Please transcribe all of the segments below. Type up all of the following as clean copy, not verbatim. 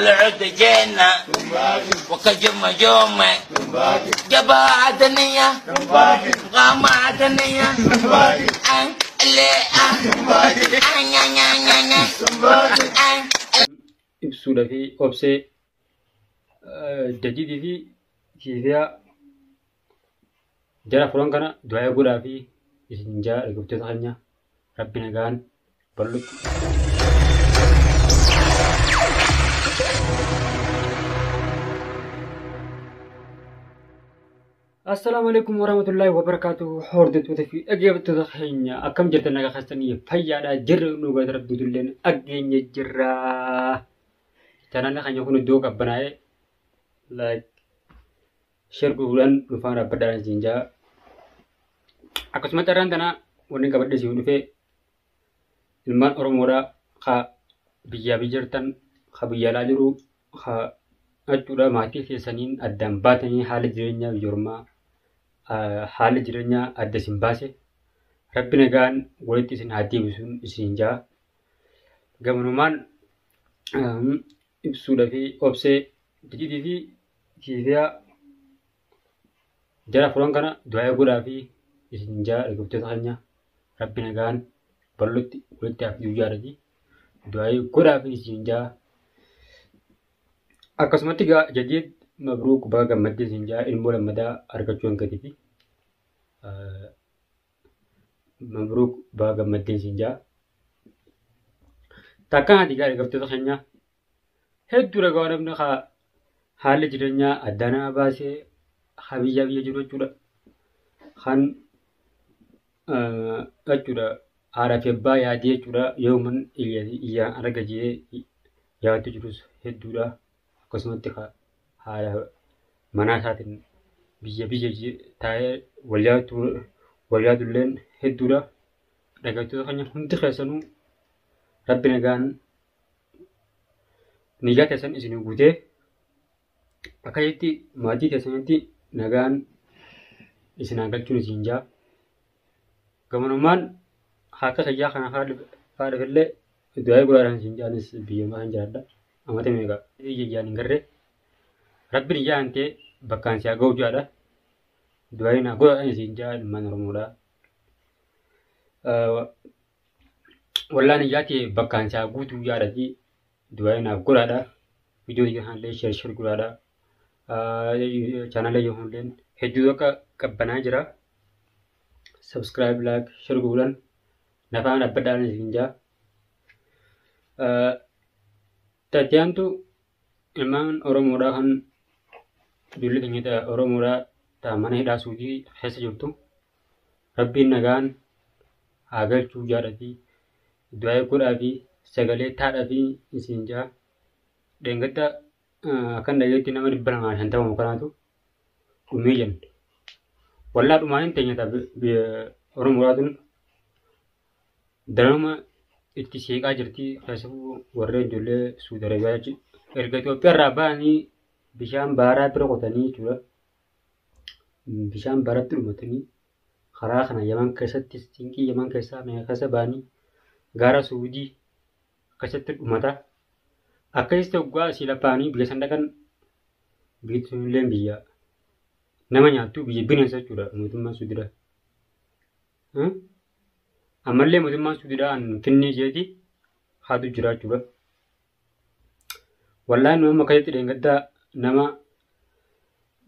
والعد جينا وكجم جومة جبا دنيا غاما دنيا ibsuudha fi obsee jajjiitii fi kiifiyaa jara furan kana du'aa godhaa fi isin jaa dhaggeeffattoota keenya rabbi nagaan bal'utti. Assalamualaikum warahmatullahi wabarakatuh. Hordoftoota fi dhaggeeffattoota keenya akkam jirtan nagaa keessanii fayyaadhaa jirra nu gadi rabbiitulleen ageenye jirra. Channel keenya kun iddoo qabbanaa'ee like share godhuudhaan dhufaan dhaabbadhaan isin jaa. Akkasumas carraan tana wanni qabadhe isin dhufee ilmaan Oromoodhaa ka biyyaa jirtan ka biyya alaa jiru ka achuudha maatii keessaniin addaan baatanii haala jireenyaa biyyoormaa haala jireenyaa adda isin baase rabbi nagaan walitti isin haa deebisuun isin jaa. Gamanumaan ibsuudha fi obsee jajjiitii fi kiifiyaa jara furan kana du'aa godhaa fi isin jaa dhaggeeffattoota keenya rabbi nagaan bal'utti walitti haa fiduu jaarati du'aa godhaa fi isin jaa. Akkasumatti jajjiit mabruuk baga gammaddee isin jaa ilmoo lammataa argachuu hanqatiifi mabruuk baga gammaddee isin jaa. Takkaan ati dhaggeeffattoota keenya hedduu dhagaa namni haala jireenyaa adda nama baasee biyya jiru jechuudha. Kan jechuudha haadhaa fi abbaa yaadee jechuudha yooman iyyaan arga jedhee yaaduu jirus hedduudha. Akkasumatti haala manaa isaatiin biyya taa'ee wal yaadulleen hedduudha. Dhaggeeffattoota keenya hundi keessanuu rabbi nagaan nigaa teessan isin guutee akkasitti maatii teessanitti nagaan isin galchuun isin jaa. Gamanumaan haaka sayyaa kana haadhafillee du'aa godhaadhaan isin jaanis biyyooma kan jiraadha. Amata meeqa iyyaan hin garree rabbi ni jaantee bakkaan siyaa ga'u jaadha. Du'aa naa godhaadhaan isin jaa ilmaan Oromoodha. Wallaan iyyaatee bakkaan siyaa guutuu jaadhati du'aa naa godhaadha. Viidiyoo kanallee share godhaadha. Channel yoonilleen hedduu akka qabbanaa jira. Subscribe like share godhaan nafaan dhaabbadhaan isin jaa. Tatiyantu ilmaan Oromoodhaa kan ijoollee keenya Oromoodhaa ta'a mana hidhaa suutii keessa jirtu rabbiin nagaan haa galchuu jaadhati du'aa godhaa fi sagalee taadhaa fi isin jaa. Dheengadda kan dhageetti nama 250 kanaatu dhumee jiran. Wallaa dhumaan hin teenye Oromoodhaatuun daranuma itti seeqaa jirti keessattuu warreen ijoollee Suudi Arabiyaa jechuudha. Erga Itoophiyaa irraa ba'anii bishaan baaraa bira qotanii jechuudha. Bishaan baaratti dhumatanii karaa kana Yaman keessatti cinqii Yaman keessaa keessa ba'anii gaara Suudii keessatti dhumata. Akkasitti waggaa asii laphaanii biyya san dhaqan biyyi sunillee biyya nama nyaattu biyya bineensa jechuudha mootummaan Suudiidha. Ammallee mootummaan Suudiidhaan finnii isheeti haatu jira jechuudha. Wallaan nama akkasitti dheengaddaa nama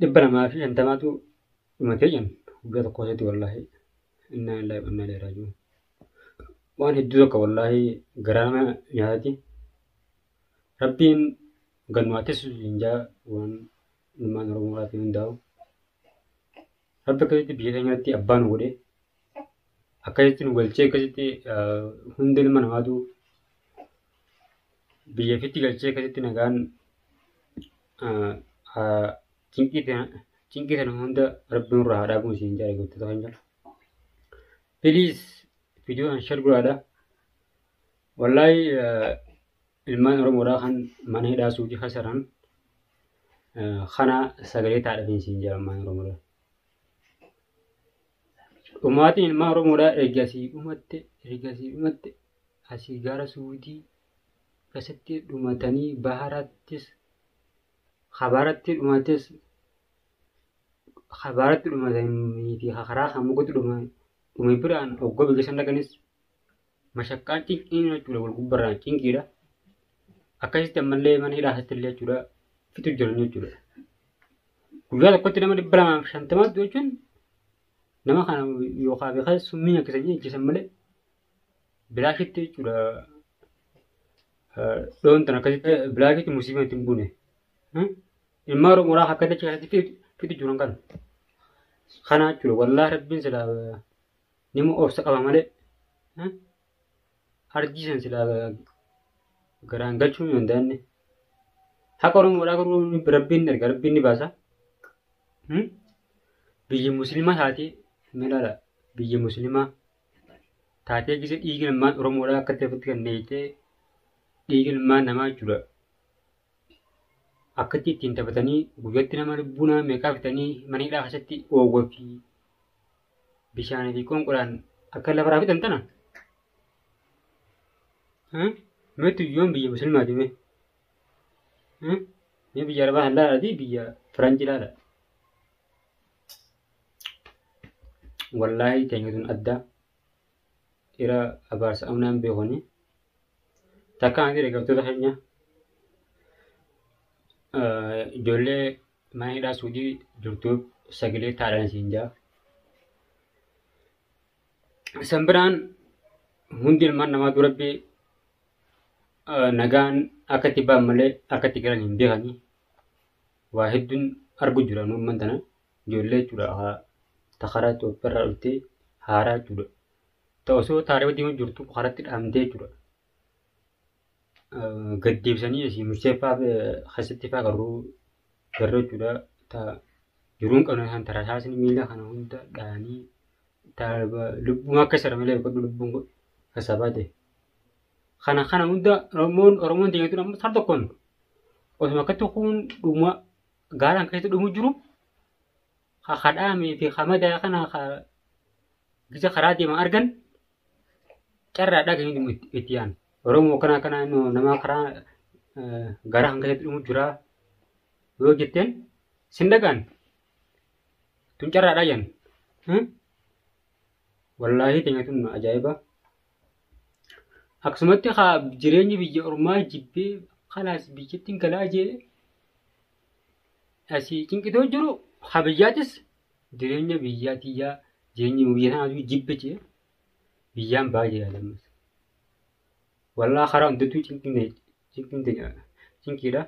250tu dhumatee jiran guyyaa tokko keessatti wallaahi innaa lillaahii wa innaa ilaihi raaji'uun. Waan hedduu tokko wallaahi garaa nama nyaatati. Rabbiin gannuwaatis hin jaa waan ilmaan Oromoodhaatiin hundaa'u. Rabbi akkasitti biyya keenyatti abbaan godhee akkasitti nu galchee akkasitti hundi ilma namaatu biyya fitti galchee akkasitti nagaan cinqii sana hunda rabbi nurraa haa dhaabu isin jaa dhaggeeffattoota keenya. Please viidiyoo kana share godhaadha. Wallaahi ilmaan Oromoodhaa kan mana hidhaa suutii hasaran kana sagalee taadhaa fi isin jaa ilmaan Oromoodhaa. Dhumaatiin ilmaan Oromoodhaa ergasii dhumatte asii gaara Suudii keessatti dhumatanii baharattis habaratti dhumatanii fi karaa hamuuqatti dhume biraan oggoo biqilsan dhaqanis mashaqqaan cinqiin jechuudha wal gubbarraan cinqiidha. Akkasitti ammallee mana hidhaa asitti illee jechuudha fitu jiran jechuudha. Guyyaa tokkotti nama 250 jechuun nama kana yookaan beekaa summii akkasanii ajjeesan malee bilaashitti jechuudha. Doon tan akkasitti bilaashitti musiibaa ittiin buune. Ilmaa Oromoo akka dachee keessatti fitu jiran kana. Kana jechuudha wallaahi rabbiin silaa nama obsa qaba malee harjisan silaa garaan galchuun yoo hin daanne. Haqa Oromoodhaa garuu rabbiin erga rabbiin ni baasa. Biyyi musliimaa taatee milaala biyyi musliimaa taatee gisee dhiigni ilmaan Oromoodhaa akka ta'etti kan neeyitee dhiigni ilmaan namaa jechuudha. Akkatti ittiin taphatanii guyyaatti nama lubbuu nama meeqaa fitanii mana hidhaa keessatti oowwaa fi bishaanii fi qonqodhaan akka lafa raafitan tana. Meetu yoon biyya musliimaati mee? Mee biyya Arabaa hallaadhaati biyya Firaanjii laala. Wallaahi teenyatuun addaa dhiira abaarsa amnaan beekoni. Takka anti deeggartoota keenya ijoollee mana hidhaa Suudii jirtuuf sagalee taadhaan siin jaa. San biraan hundi ilmaan namaa durabbee nagaan akka itti ba'an malee akka itti galan hin beekanii. Waa hedduun argu jira uummanni tana ijoollee jechuudha. Takara Itoophiyaa dhuftee haaraa jechuudha. Osoo taaree deemaa jirtu karatti dhaamtee jechuudha. Gad deebisanii asii murteeffaa keessatti fa'aa garuu jechuudha. Jiruun qabna isaan tarasaasni miila kana hunda dhaanii lubbuun akka sara malee lubbuun kasabaa ta'e. Kana hunda Oromoon deemaa ture amma sar tokkoon osuma akkatti kun dhuma gaaraan keessatti dhumu jiru. Kadhaamee fi hamadaa kana gisa karaa deemaa argan carraadhaa kan itti yaanu. Oromoo kana nama karaa garaa hanga keessatti dhumu jira yoo jetteen sin dhagaan tun carraadhaa yaanu. Wallaahi teenyatuun ajaa'iba. Akkasumatti jireenyi biyya Oromaa jibbee kalaas biyyattiin galaa jee asii cinqitoo jiru. Habiyyaatis jireenya biyyaatiyyaa jireenyi biyya sanaa jibbe jee biyyaan baay'ee yaadamas. Wallaa karaa hundattuu cinqiidha.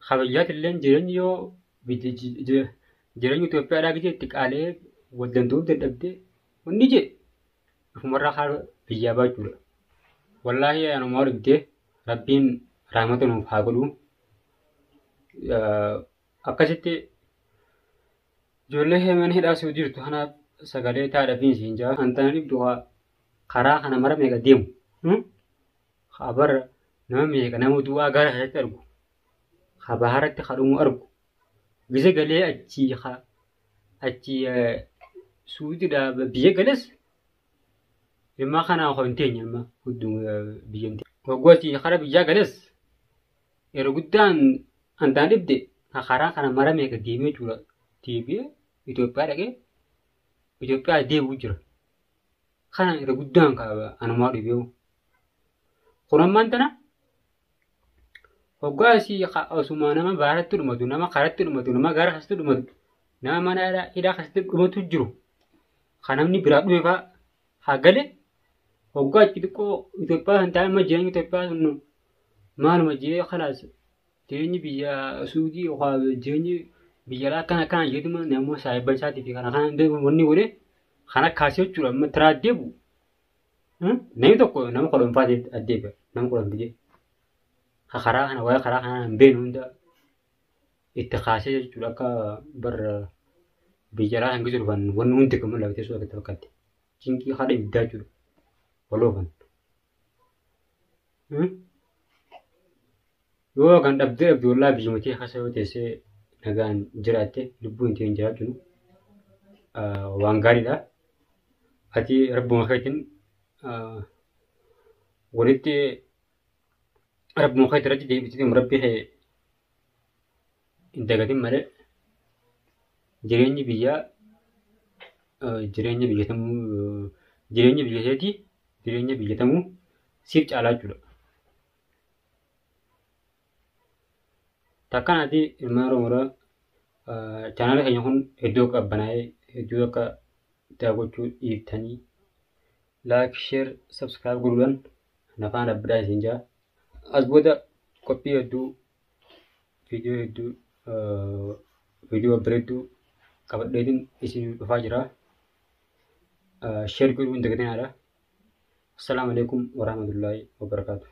Habiyyaat illee jireenyi yoo jireenyi Itoophiyaadhaa gijee itti qaalee wal danda'uuf dadhabdee wanni jee ofumarraa haala biyyaa baachuudha. Wallaahi anumaa dhibdee rabbiin raamata nuuf haa godhu. Akkasitti ijoollee mana hidhaa Suudii jirtu kanaaf sagalee taadhaa fi siin jaa hantana dhibdu karaa kana mara meeqa deemu. Bara nama meeqa nama du'aa gara keessatti argu. Baharatti kadhumuu argu. Gisa galee achi Suudiidhaa biyya gales ilmaa kanaa osoo hin teenye amma hudduu biyya hin teenye. Waggooti karaa biyyaa gales yeroo guddaan hantaan dhibde. Karaa kana mara meeqa deemee jechuudha. Deebi'ee Itoophiyaa dhaqee Itoophiyaa deebi'uu jira. Kana yeroo guddaan kaaba anumaa dhibee. Kun ammaan tana hoggaasii osuma nama baaratti dhumatu, nama karaatti dhumatu, nama gaara keessatti dhumatu, nama mana hidhaa keessatti dhumatu jiru. Kan namni biraa dhufe fa'aa haa galee hoggaa achi xiqqoo Itoophiyaa kan ta'e amma jireenya Itoophiyaa sun maaluma jee kalaas. Jireenyi biyya Suudii yookaan jireenyi biyya alaa kana jedhuma namoota saayibban isaatii fi kana wanni godhee kana kaasee jechuudha amma tiraa deebu. Namni tokko nama kodonfaa addeebi'a nama kodon biyye. Karaa kana waa'ee karaa kana hin beeknu hunda itti kaasee jechuudha akka bara biyya alaa hanga jiru wanni hundi kan mul'atu teessoo akka fakkaatti. Cinqii haadha ibiddaa jechuudha waloofan. Yoo kan dhabdee wallaa biyyootee hasa yoo teessee nagaan jiraatte lubbuun ittiin jiraachuun waan gaariidha. Ati rabbuma keetiin walitti رب مخيط رجل دي مربي هي إنت قديم ملء جريني بيا jireenya biyya isheetii jireenya biyyatamuu siif caalaa jechuudha. Takkaan ati ilmaan Oromoo chaanaala keenya kun hedduu qabbanaa'ee hedduu akka daawwachuu dhiiftanii laayik, sheer, sabskiraayib godhuudhaan nafaan abbiidhaa isin jira. As booda qophii hedduu viidiyoo bareedduu qabadheetiin isin dhufaa jira. Share godhuu hin dagatinaa. Assalamu alaikum warahmatullahi wabarakatuh.